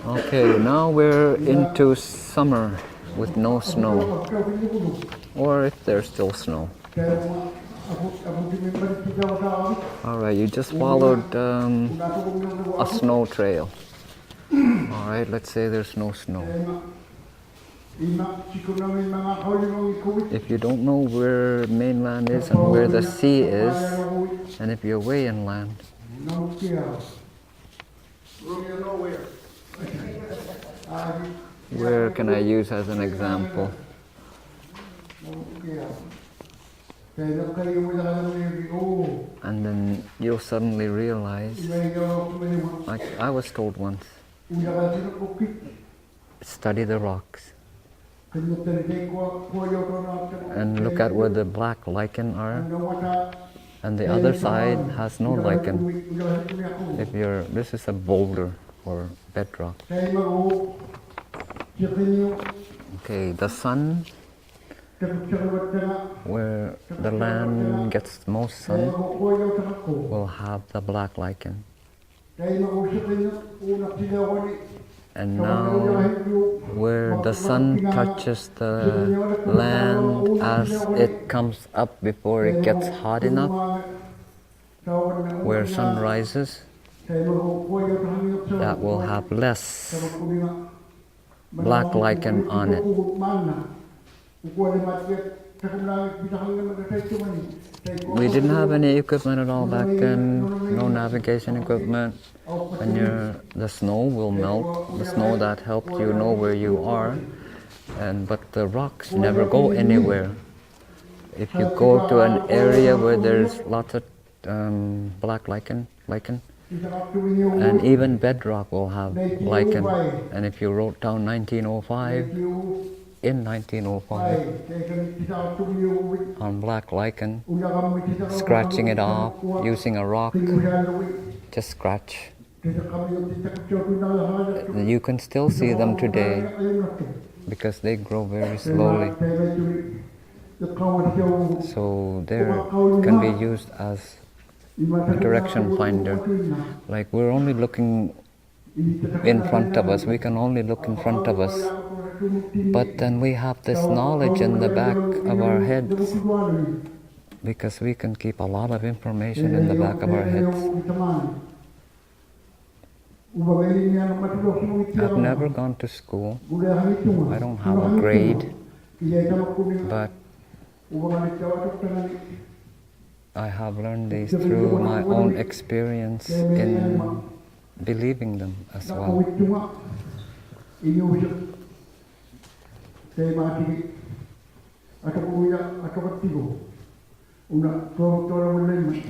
Okay, now we're into summer with no snow, or if there's still snow. Alright, you just followed a snow trail. Alright, let's say there's no snow. If you don't know where mainland is and where the sea is, and if you're way inland, where can I use as an example? And then you'll suddenly realize, like I was told once, study the rocks and look at where the black lichen are, and the other side has no lichen. This is a boulder or bedrock. Okay, the sun, where the land gets most sun, will have the black lichen. And now, where the sun touches the land as it comes up before it gets hot enough, where sun rises, that will have less black lichen on it. We didn't have any equipment at all back then, no navigation equipment. And the snow will melt, the snow that helped you know where you are, but the rocks never go anywhere. If you go to an area where there's lots of black lichen, and even bedrock will have lichen. And if you wrote down 1905, in 1905, on black lichen, scratching it off, using a rock, just scratch. You can still see them today because they grow very slowly. So they can be used as a direction finder. Like we're only looking in front of us, we can only look in front of us. But then we have this knowledge in the back of our heads, because we can keep a lot of information in the back of our heads. I've never gone to school. I don't have a grade, but I have learned these through my own experience in believing them as well.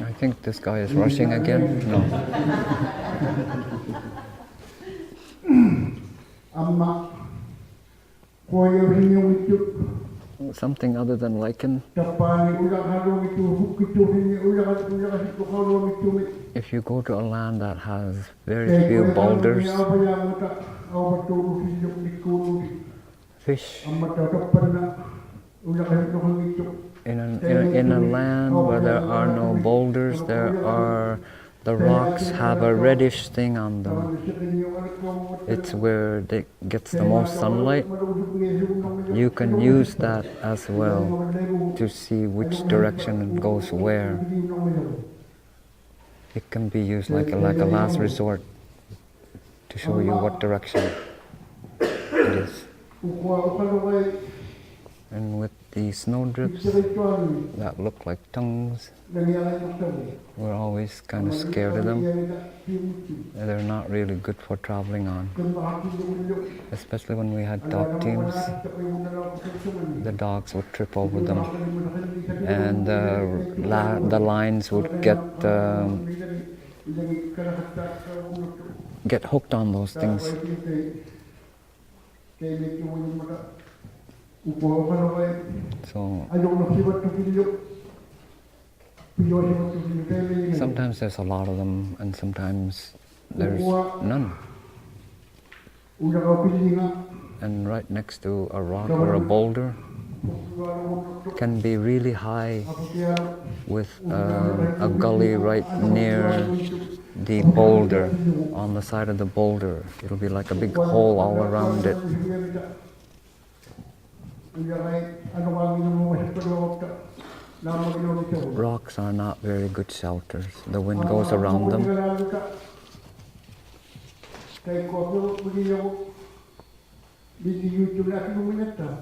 I think this guy is rushing again. No. Something other than lichen. If you go to a land that has very few boulders, fish. In a land where there are no boulders, the rocks have a reddish thing on them. It's where it gets the most sunlight. You can use that as well to see which direction it goes where. It can be used like a last resort to show you what direction it is. And with the snowdrifts that look like tongues, we're always kind of scared of them. They're not really good for traveling on. Especially when we had dog teams, the dogs would trip over them, and the lines would get hooked on those things. So sometimes there's a lot of them, and sometimes there's none. And right next to a rock or a boulder, can be really high with a gully right near the boulder, on the side of the boulder. It'll be like a big hole all around it. Rocks are not very good shelters. The wind goes around them.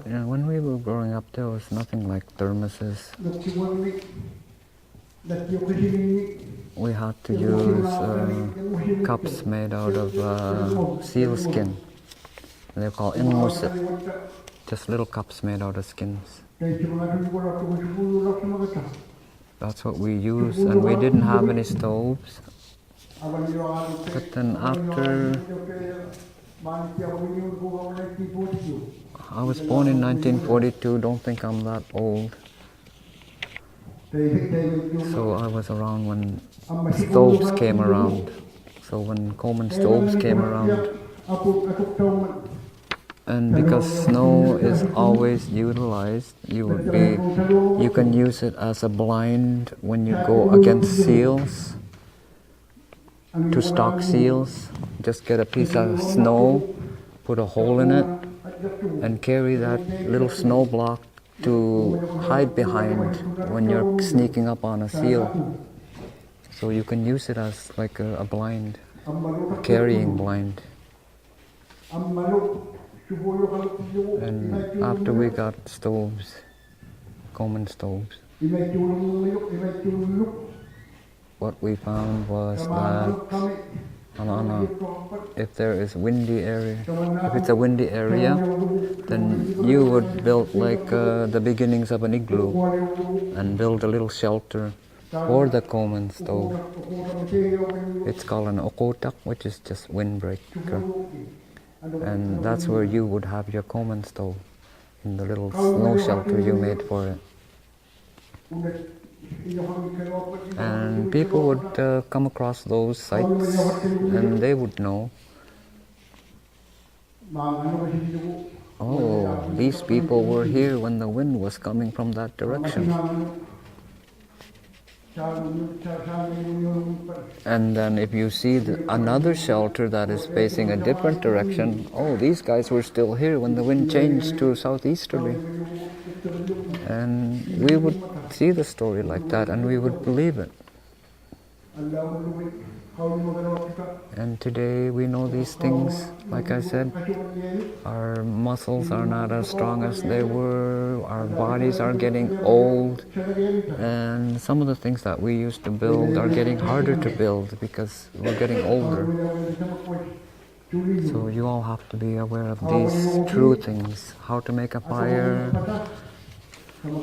Yeah, when we were growing up, there was nothing like thermoses. We had to use cups made out of seal skin. They're called enmuset. Just little cups made out of skins. That's what we used, and we didn't have any stoves. But then after I was born in 1942, don't think I'm that old. So I was around when stoves came around. So when Coleman stoves came around. And because snow is always utilized, you can use it as a blind when you go against seals, to stalk seals. Just get a piece of snow, put a hole in it, and carry that little snow block to hide behind when you're sneaking up on a seal. So you can use it as like a blind, a carrying blind. And after we got stoves, Coleman stoves, what we found was that if there is windy area, if it's a windy area, then you would build like the beginnings of an igloo and build a little shelter for the Coleman stove. It's called an okotak, which is just windbreaker. And that's where you would have your Coleman stove, in the little snow shelter you made for it. And people would come across those sites and they would know, oh, these people were here when the wind was coming from that direction. And then if you see another shelter that is facing a different direction, oh, these guys were still here when the wind changed to southeasterly. And we would see the story like that and we would believe it. And today we know these things, like I said, our muscles are not as strong as they were, our bodies are getting old, and some of the things that we used to build are getting harder to build because we're getting older. So you all have to be aware of these true things, how to make a fire.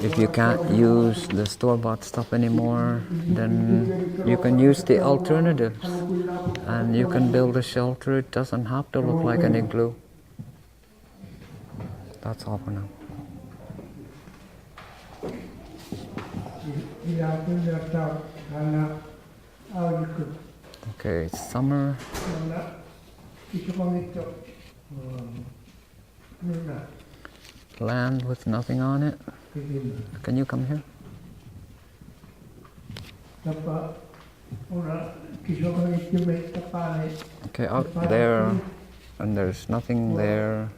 If you can't use the store-bought stuff anymore, then you can use the alternatives and you can build a shelter. It doesn't have to look like an igloo. That's all for now. Okay, it's summer. Land with nothing on it. Can you come here? Okay, out there, and there's nothing there.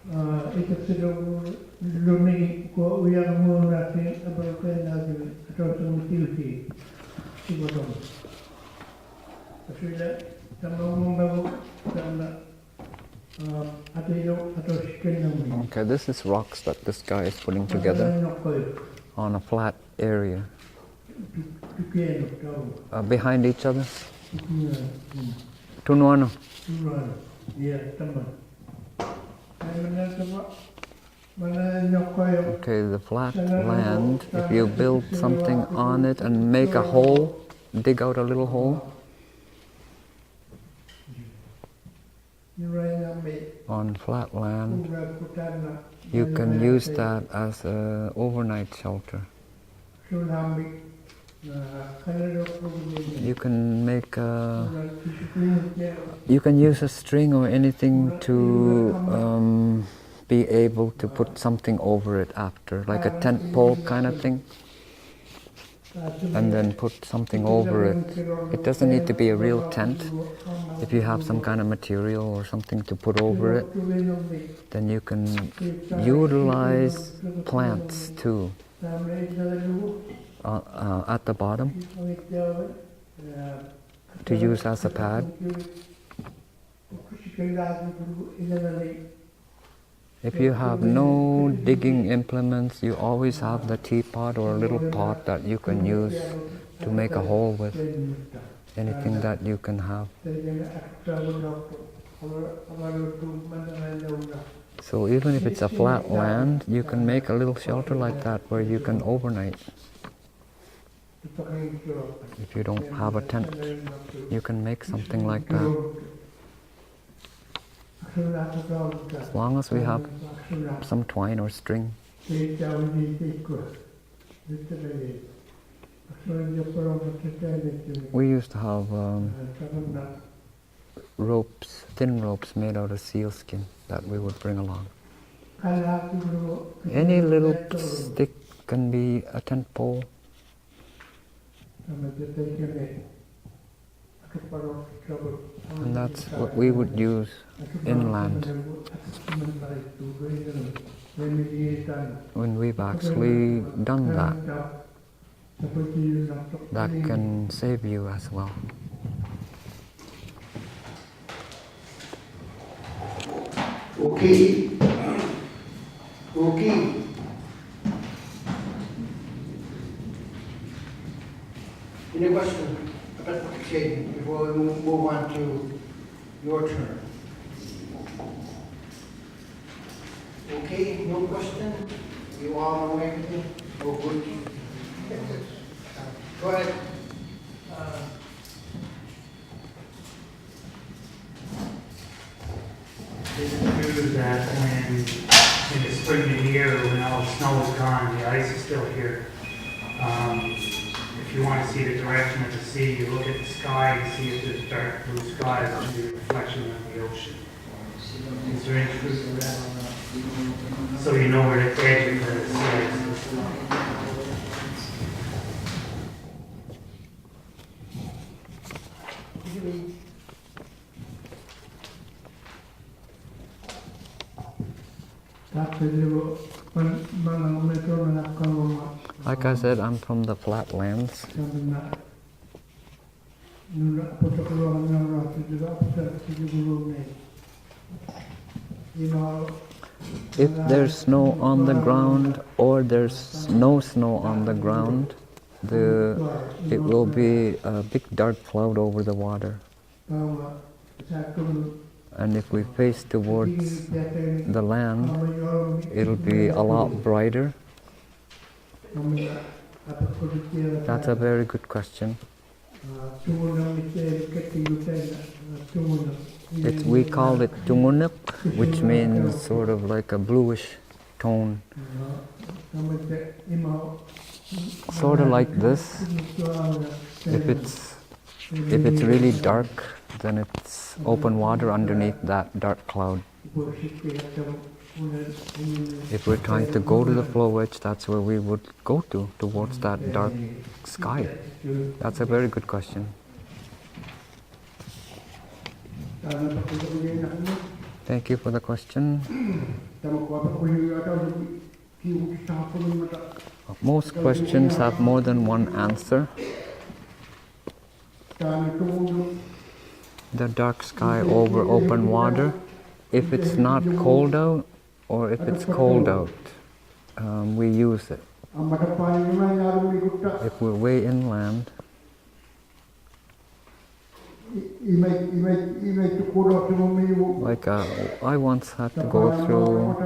Okay, this is rocks that this guy is putting together on a flat area. Behind each other? Tunuano. Okay, the flat land, if you build something on it and make a hole, dig out a little hole, on flat land, you can use that as an overnight shelter. You can make you can use a string or anything to be able to put something over it after, like a tent pole kind of thing, and then put something over it. It doesn't need to be a real tent. If you have some kind of material or something to put over it, then you can utilize plants too at the bottom to use as a pad. If you have no digging implements, you always have the teapot or a little pot that you can use to make a hole with. Anything that you can have. So even if it's a flat land, you can make a little shelter like that where you can overnight. If you don't have a tent, you can make something like that. As long as we have some twine or string. We used to have ropes, thin ropes made out of seal skin that we would bring along. Any little stick can be a tent pole. And that's what we would use inland when we've actually done that. That can save you as well. Okay. Any question about the shading before we move on to your turn? Okay, no question? You all know everything? Oh, good. Go ahead. Is it true that when in the spring and year, when all the snow is gone, the ice is still here? If you want to see the direction of the sea, you look at the sky and see if there's dark blue skies and the reflection of the ocean. Is there any truth to that? So you know where the edge of the sea is. Like I said, I'm from the flatlands. If there's snow on the ground or there's no snow on the ground, it will be a big dark cloud over the water. And if we face towards the land, it'll be a lot brighter. That's a very good question. We call it tungunup, which means sort of like a bluish tone. Sort of like this. If it's really dark, then it's open water underneath that dark cloud. If we're trying to go to the flow edge, that's where we would go towards that dark sky. That's a very good question. Thank you for the question. Most questions have more than one answer. The dark sky over open water, if it's not cold out or if it's cold out, we use it. If we're way inland, like I once had to go through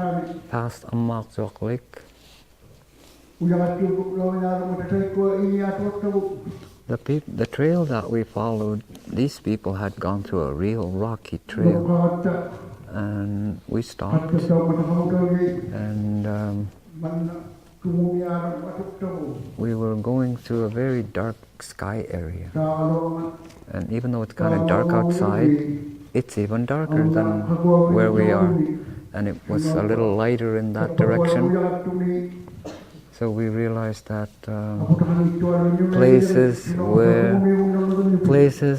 past Amakjok Lake. The trail that we followed, these people had gone through a real rocky trail, and we stopped, and we were going through a very dark sky area, and even though it's kind of dark outside, it's even darker than where we are. and it was a little lighter in that direction. So we realized that places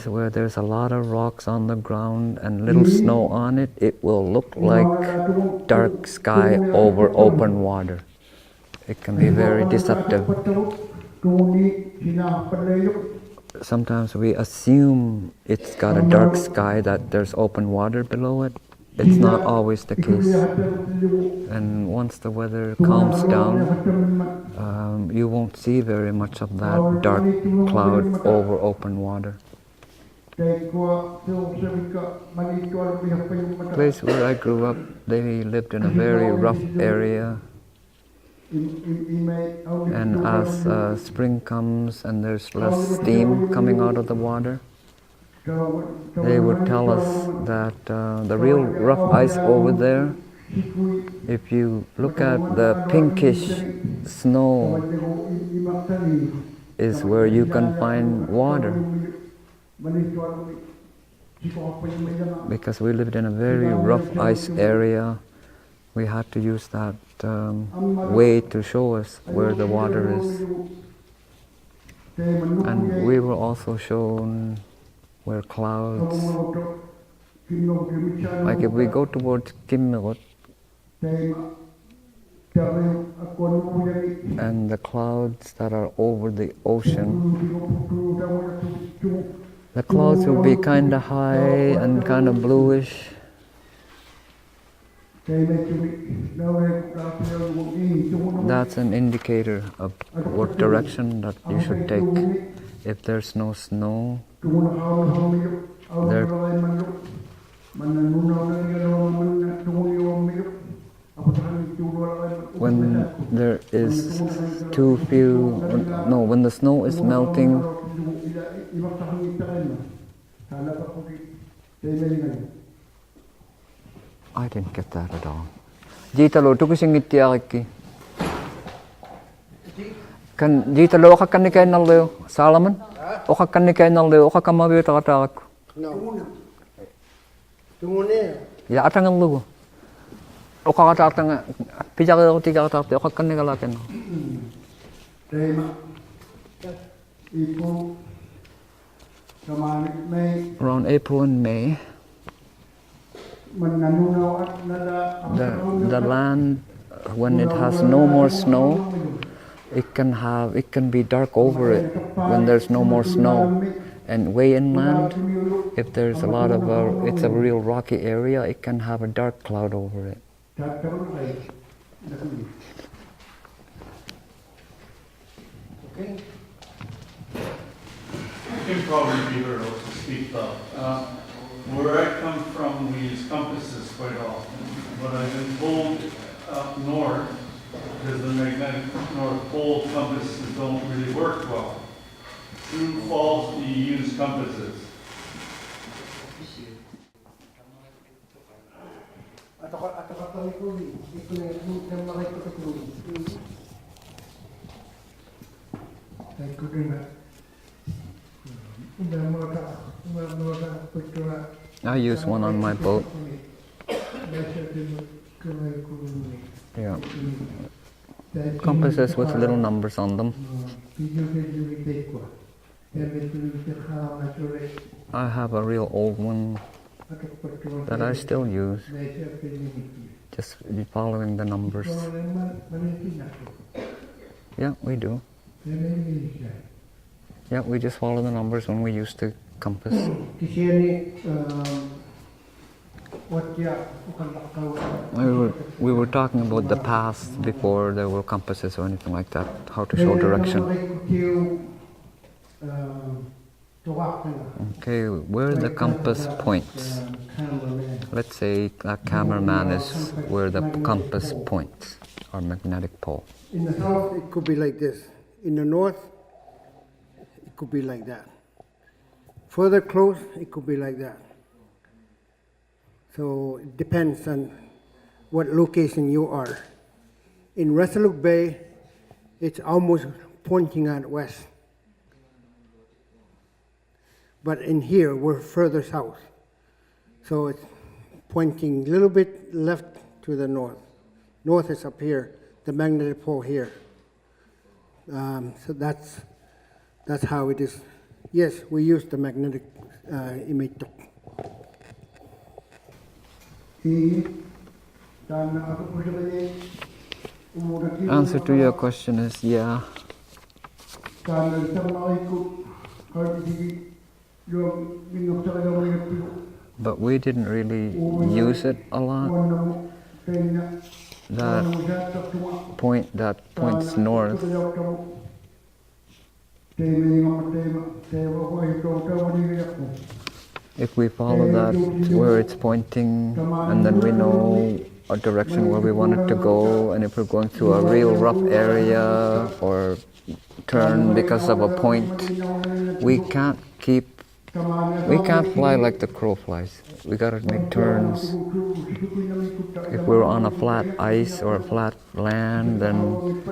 where there's a lot of rocks on the ground and little snow on it, it will look like dark sky over open water. It can be very deceptive. Sometimes we assume it's got a dark sky, that there's open water below it. It's not always the case. And once the weather calms down, you won't see very much of that dark cloud over open water. The place where I grew up, they lived in a very rough area. And as spring comes and there's less steam coming out of the water, they would tell us that the real rough ice over there, if you look at the pinkish snow, is where you can find water. Because we lived in a very rough ice area, we had to use that way to show us where the water is. And we were also shown where clouds, like if we go towards Nunavut, and the clouds that are over the ocean, the clouds will be kind of high and kind of bluish. That's an indicator of what direction that you should take. If there's no snow, when there is too few, when the snow is melting, I didn't get that at all. Jitalo, tukusingitiariki. Kan jitalo ka kanikay na leo, Solomon? O ka kanikay na leo, o ka kamabi takatak. No. Tungune. Ya atang ang lugo. O ka katatang pijak ko tiga katat, o ka kanikalaken. Tema. Ipo. Around April and May, the land, when it has no more snow, it can be dark over it when there's no more snow. And way inland, if there's a lot of it's a real rocky area, it can have a dark cloud over it. Okay. You can probably be heard to speak up. Where I come from, we use compasses quite often, but I've been told up north, because the magnetic North Pole compasses don't really work well. True, false, do you use compasses? I use one on my boat. Yeah. Compasses with little numbers on them. I have a real old one that I still use. Just following the numbers. Yeah, we do. Yeah, we just follow the numbers when we use the compass. We were talking about the past before there were compasses or anything like that, how to show direction. Okay, where the compass points. Let's say a cameraman is where the compass points, or magnetic pole. In the south, it could be like this. In the north, it could be like that. Further close, it could be like that. So it depends on what location you are. In Resolute Bay, it's almost pointing at west. But in here, we're further south. So it's pointing a little bit left to the north. North is up here, the magnetic pole here. So that's how it is. Yes, we use the magnetic emitter. Answer to your question is yeah. But we didn't really use it a lot. That point that points north. If we follow that where it's pointing, and then we know a direction where we want it to go, and if we're going through a real rough area or turn because of a point, we can't fly like the crow flies. We gotta make turns. If we're on a flat ice or a flat land, then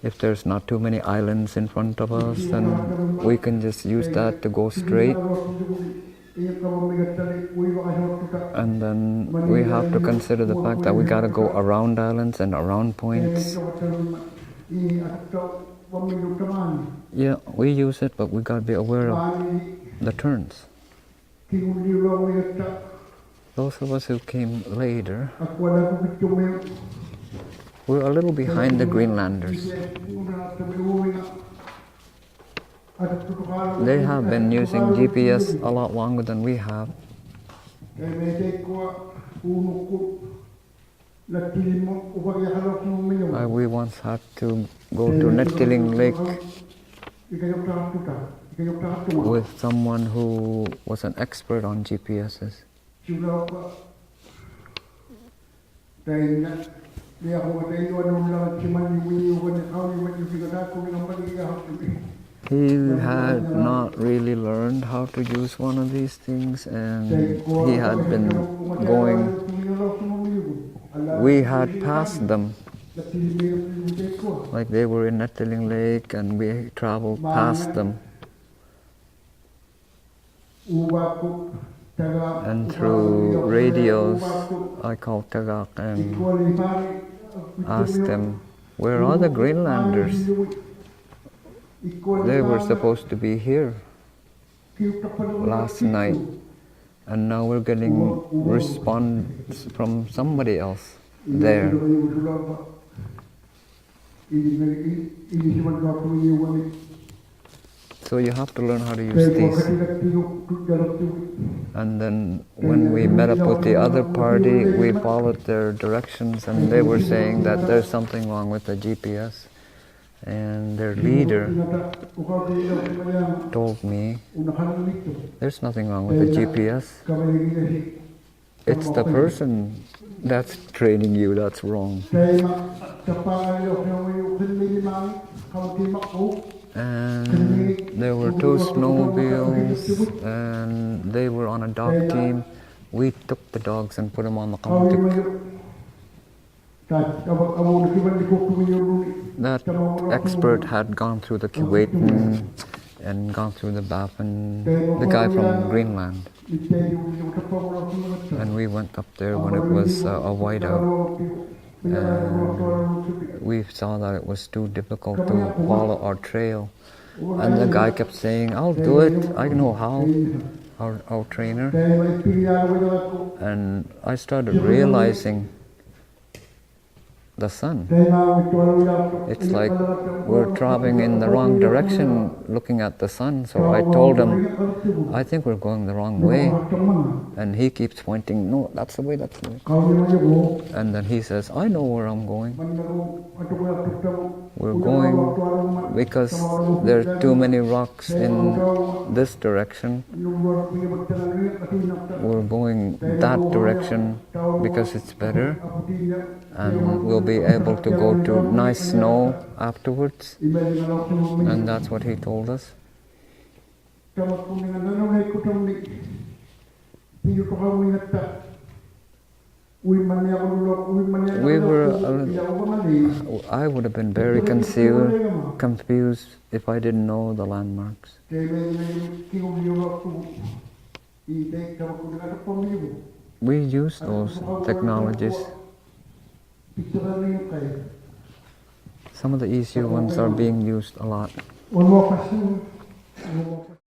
if there's not too many islands in front of us, then we can just use that to go straight. And then we have to consider the fact that we gotta go around islands and around points. Yeah, we use it, but we gotta be aware of the turns. Those of us who came later, we're a little behind the Greenlanders. They have been using GPS a lot longer than we have. We once had to go to Nettiling Lake with someone who was an expert on GPSs. He had not really learned how to use one of these things, and he had been going. We had passed them. Like they were in Nettiling Lake and we traveled past them. And through radios, I called Tagak and asked them, where are the Greenlanders? They were supposed to be here last night, and now we're getting response from somebody else there. So you have to learn how to use these. And then when we met up with the other party, we followed their directions, and they were saying that there's something wrong with the GPS. And their leader told me, there's nothing wrong with the GPS. It's the person that's training you that's wrong. And there were two snowmobiles, and they were on a dog team. We took the dogs and put them on the Kamutik. That expert had gone through the Kuwaitan and gone through the Baffin, the guy from Greenland. And we went up there when it was a whiteout. And we saw that it was too difficult to follow our trail. And the guy kept saying, I'll do it, I know how, our trainer. And I started realizing the sun. It's like we're traveling in the wrong direction looking at the sun. So I told him, I think we're going the wrong way. And he keeps pointing, no, that's the way, that's the way. And then he says, I know where I'm going. We're going because there are too many rocks in this direction. We're going that direction because it's better. And we'll be able to go to nice snow afterwards. And that's what he told us. I would have been very confused if I didn't know the landmarks. We use those technologies. Some of the easier ones are being used a lot. One more question. One more question.